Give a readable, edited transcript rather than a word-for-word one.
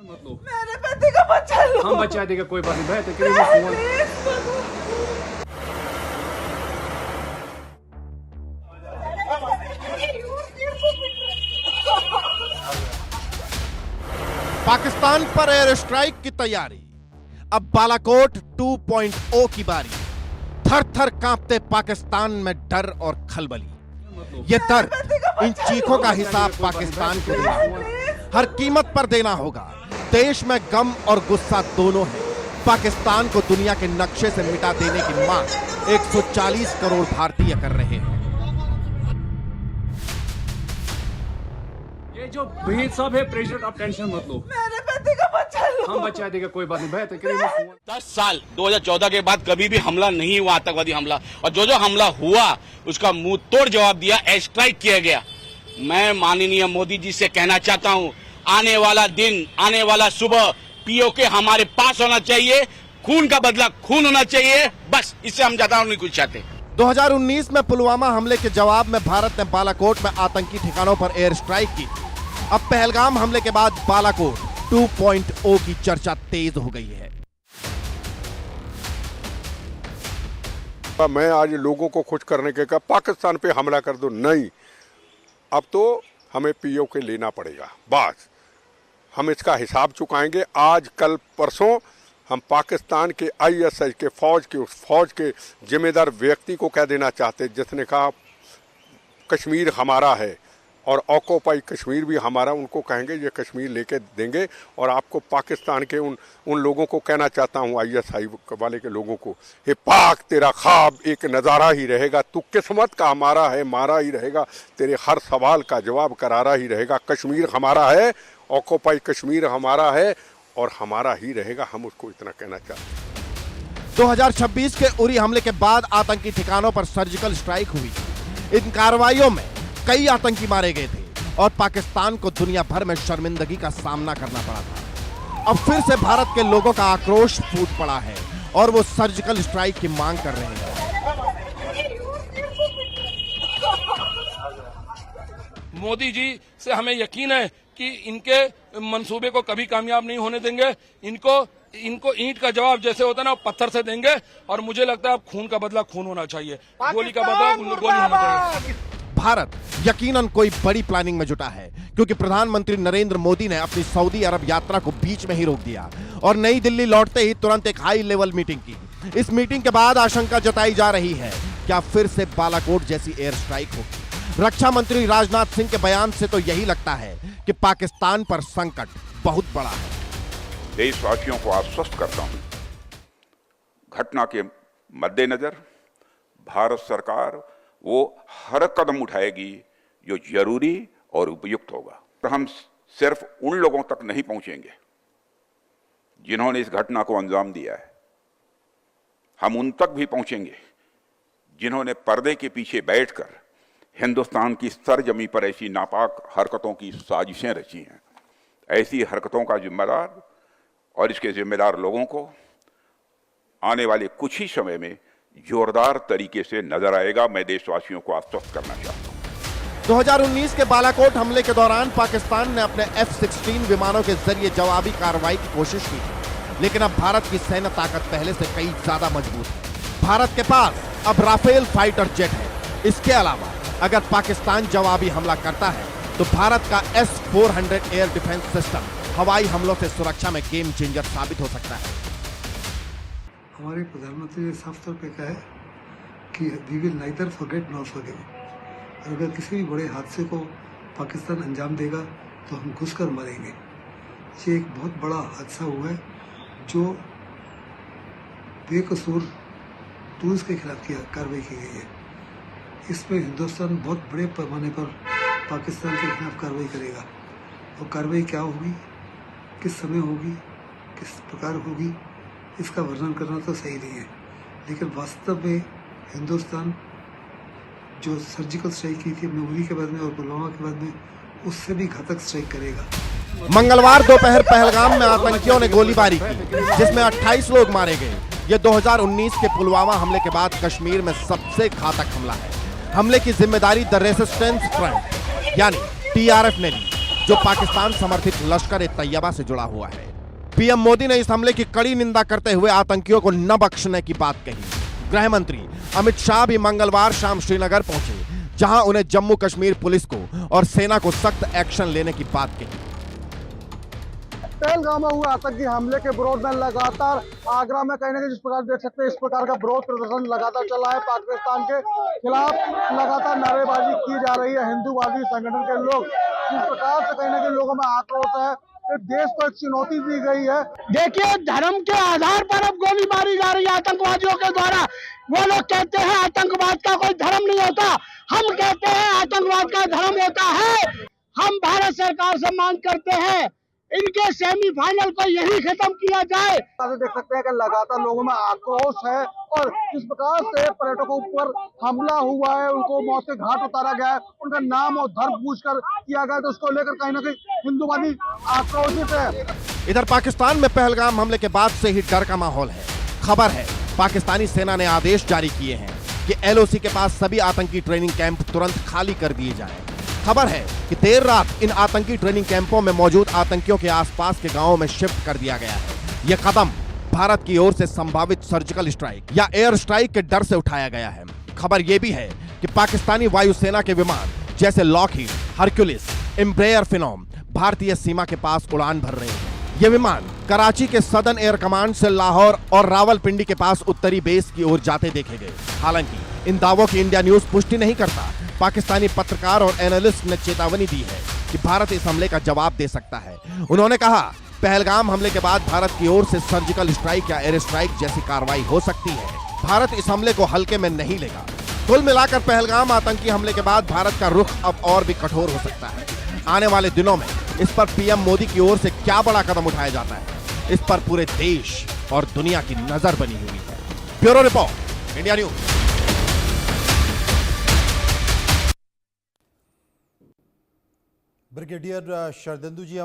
मत लो, मेरे पति का बच्चा लो। हम बचा देगा, कोई बात नहीं भाई। पाकिस्तान पर एयर स्ट्राइक की तैयारी। अब बालाकोट 2.0 की बारी। थर थर कांपते पाकिस्तान में डर और खलबली। ये दर्द, इन चीखों का हिसाब पाकिस्तान को देना होगा, हर कीमत पर देना होगा। देश में गम और गुस्सा दोनों है। पाकिस्तान को दुनिया के नक्शे से मिटा देने की मांग 140 करोड़ भारतीय कर रहे हैं। ये जो भीड़ सब है प्रेसिडेंट, आप टेंशन मत लो, मेरे पति का बच्चा लो। हम बचा देगा, कोई बात नहीं भाई। 10 साल 2014 के बाद कभी भी हमला नहीं हुआ, आतंकवादी हमला, और जो हमला हुआ उसका मुंह तोड़ जवाब दिया, एयर स्ट्राइक किया गया। मैं माननीय मोदी जी से कहना चाहता हूं, आने वाला दिन, आने वाला सुबह पीओके हमारे पास होना चाहिए, खून का बदला खून होना चाहिए, बस इससे हम ज्यादा नहीं कुछ चाहते। 2019 में पुलवामा हमले के जवाब में भारत ने बालाकोट में आतंकी ठिकानों पर एयर स्ट्राइक की। अब पहलगाम हमले के बाद बालाकोट 2.0 की चर्चा तेज हो गई है। मैं आज लोगों को खुश करने के कहा पाकिस्तान पे हमला कर दो, नहीं, अब तो हमें पीओके लेना पड़ेगा, बस हम इसका हिसाब चुकाएंगे। आज कल परसों हम पाकिस्तान के आईएसआई के फौज के जिम्मेदार व्यक्ति को कह देना चाहते, जिसने कहा कश्मीर हमारा है और ऑक्यूपाई कश्मीर भी हमारा, उनको कहेंगे ये कश्मीर लेके देंगे। और आपको पाकिस्तान के उन लोगों को कहना चाहता हूँ, आईएसआई वाले के लोगों को, हे पाक तेरा ख्वाब एक नज़ारा ही रहेगा, तू किस्मत का हमारा है, मारा ही रहेगा, तेरे हर सवाल का जवाब करारा ही रहेगा। कश्मीर हमारा है, ऑक्यूपाई कश्मीर हमारा है और हमारा ही रहेगा, हम उसको इतना कहना चाहते हैं। 2026 के उरी हमले के बाद आतंकी ठिकानों पर सर्जिकल स्ट्राइक हुई। इन कार्रवाइयों में कई आतंकी मारे गए थे और पाकिस्तान को दुनिया भर में शर्मिंदगी का सामना करना पड़ा था। अब फिर से भारत के लोगों का आक्रोश फूट पड़ा है और वो सर्जिकल स्ट्राइक की मांग कर रहे हैं। मोदी जी से हमें यकीन है कि इनके मंसूबे को कभी कामयाब नहीं होने देंगे। इनको ईंट का जवाब जैसे होता है ना, पत्थर से देंगे। और मुझे लगता है अब खून का बदला खून होना चाहिए, गोली का बदला गोली होना चाहिए। भारत यकीनन कोई बड़ी प्लानिंग में जुटा है, क्योंकि प्रधानमंत्री नरेंद्र मोदी ने अपनी सऊदी अरब यात्रा को बीच में ही रोक दिया और नई दिल्ली लौटते ही तुरंत एक हाई लेवल मीटिंग की। इस मीटिंग के बाद आशंका जताई जा रही है, क्या फिर से बालाकोट जैसी एयर स्ट्राइक होगी। रक्षा मंत्री राजनाथ सिंह के बयान से तो यही लगता है कि पाकिस्तान पर संकट बहुत बड़ा है। देशवासियों को आश्वस्त करता हूं, घटना के मद्देनजर भारत सरकार वो हर कदम उठाएगी जो जरूरी और उपयुक्त होगा। तो हम सिर्फ उन लोगों तक नहीं पहुंचेंगे जिन्होंने इस घटना को अंजाम दिया है, हम उन तक भी पहुंचेंगे जिन्होंने पर्दे के पीछे बैठकर हिंदुस्तान की सरजमी पर ऐसी नापाक हरकतों की साजिशें रची हैं। ऐसी हरकतों का जिम्मेदार और इसके जिम्मेदार लोगों को आने वाले कुछ ही समय में जोरदार तरीके से नजर आएगा। मैं देशवासियों को आश्वस्त करना चाहता हूं। 2019 के बालाकोट हमले के दौरान पाकिस्तान ने अपने F-16 विमानों के जरिए जवाबी कार्रवाई की कोशिश की, लेकिन अब भारत की सैन्य ताकत पहले से कई ज्यादा मजबूत है। भारत के पास अब राफेल फाइटर जेट है। इसके अलावा अगर पाकिस्तान जवाबी हमला करता है तो भारत का S-400 एयर डिफेंस सिस्टम हवाई हमलों से सुरक्षा में गेम चेंजर साबित हो सकता है। हमारे प्रधानमंत्री ने साफ तौर पे कहा है कि we will neither forget nor forgive. अगर किसी भी बड़े हादसे को पाकिस्तान अंजाम देगा तो हम घुसकर मरेंगे। ये एक बहुत बड़ा हादसा हुआ है जो बेकसूर टूरिस्ट के खिलाफ कार्रवाई की गई है। इसमें हिंदुस्तान बहुत बड़े पैमाने पर पाकिस्तान के खिलाफ कार्रवाई करेगा। और कार्रवाई क्या होगी, किस समय होगी, किस प्रकार होगी, इसका वर्णन करना तो सही नहीं है, लेकिन वास्तव में हिंदुस्तान जो सर्जिकल स्ट्राइक की थी अपने उरी के बाद में और पुलवामा के बाद में, उससे भी घातक स्ट्राइक करेगा। मंगलवार दोपहर पहलगाम में आतंकियों ने गोलीबारी की, जिसमें 28 लोग मारे गए। यह 2019 के पुलवामा हमले के बाद कश्मीर में सबसे घातक हमला है। हमले की जिम्मेदारी द रेसिस्टेंस फ्रंट यानी TRF ने ली। जो पाकिस्तान समर्थित लश्कर-ए-तैयबा से जुड़ा हुआ है। पीएम मोदी ने इस हमले की कड़ी निंदा करते हुए आतंकियों को न बख्शने की बात कही। गृह मंत्री अमित शाह भी मंगलवार शाम श्रीनगर पहुंचे, जहां उन्हें जम्मू कश्मीर पुलिस को और सेना को सख्त एक्शन लेने की बात कही। पहलगाम में हुए आतंकी हमले के विरोध में लगातार आगरा में कहीं ना कहीं जिस प्रकार देख सकते हैं, इस प्रकार का विरोध प्रदर्शन लगातार चला है। पाकिस्तान के खिलाफ लगातार नारेबाजी की जा रही है। हिंदूवादी संगठन के लोग जिस प्रकार से कहीं ना कहीं लोगों में आक्रोश है, देश को एक चुनौती दी गई है। देखिए, धर्म के आधार पर अब गोली मारी जा रही है आतंकवादियों के द्वारा। वो लोग कहते हैं आतंकवाद का कोई धर्म नहीं होता, हम कहते हैं आतंकवाद का धर्म होता है। हम भारत सरकार से मांग करते हैं इनके सेमीफाइनल को यही खत्म किया जाए। देख सकते हैं कि लगातार लोगों में आक्रोश है और जिस प्रकार से पर्यटकों पर हमला हुआ है, उनको मौत के घाट उतारा गया है, उनका नाम और धर्म पूछकर किया गया, तो उसको लेकर कहीं ना कहीं हिंदूवादी आक्रोशित है। इधर पाकिस्तान में पहलगाम हमले के बाद से ही डर का माहौल है। खबर है पाकिस्तानी सेना ने आदेश जारी किए हैं कि एलओसी के पास सभी आतंकी ट्रेनिंग कैंप तुरंत खाली कर दिए जाएं। खबर है कि देर रात इन आतंकी ट्रेनिंग कैंपों में मौजूद आतंकियों के आसपास के गांवों में शिफ्ट कर दिया गया है। यह कदम भारत की ओर से संभावित सर्जिकल स्ट्राइक या एयर स्ट्राइक के डर से उठाया गया है। खबर यह भी है कि पाकिस्तानी वायुसेना के विमान जैसे लॉकहीड, हरक्यूलिस, एम्ब्रेयर फिनोम भारतीय सीमा के पास उड़ान भर रहे हैं। ये विमान कराची के सदर्न एयर कमांड से लाहौर और रावलपिंडी के पास उत्तरी बेस की ओर जाते देखे गए। हालांकि इन दावों की इंडिया न्यूज पुष्टि नहीं करता। पाकिस्तानी पत्रकार और एनालिस्ट ने चेतावनी दी है कि भारत इस हमले का जवाब दे सकता है। उन्होंने कहा, पहलगाम हमले के बाद भारत की ओर से सर्जिकल स्ट्राइक या एयर स्ट्राइक जैसी कार्रवाई हो सकती है। भारत इस हमले को हल्के में नहीं लेगा। कुल मिलाकर पहलगाम आतंकी हमले के बाद भारत का रुख अब और भी कठोर हो सकता है। आने वाले दिनों में इस पर पीएम मोदी की ओर से क्या बड़ा कदम उठाया जाता है, इस पर पूरे देश और दुनिया की नजर बनी हुई है। Bureau report, India News. Brigadier Sharadendu जी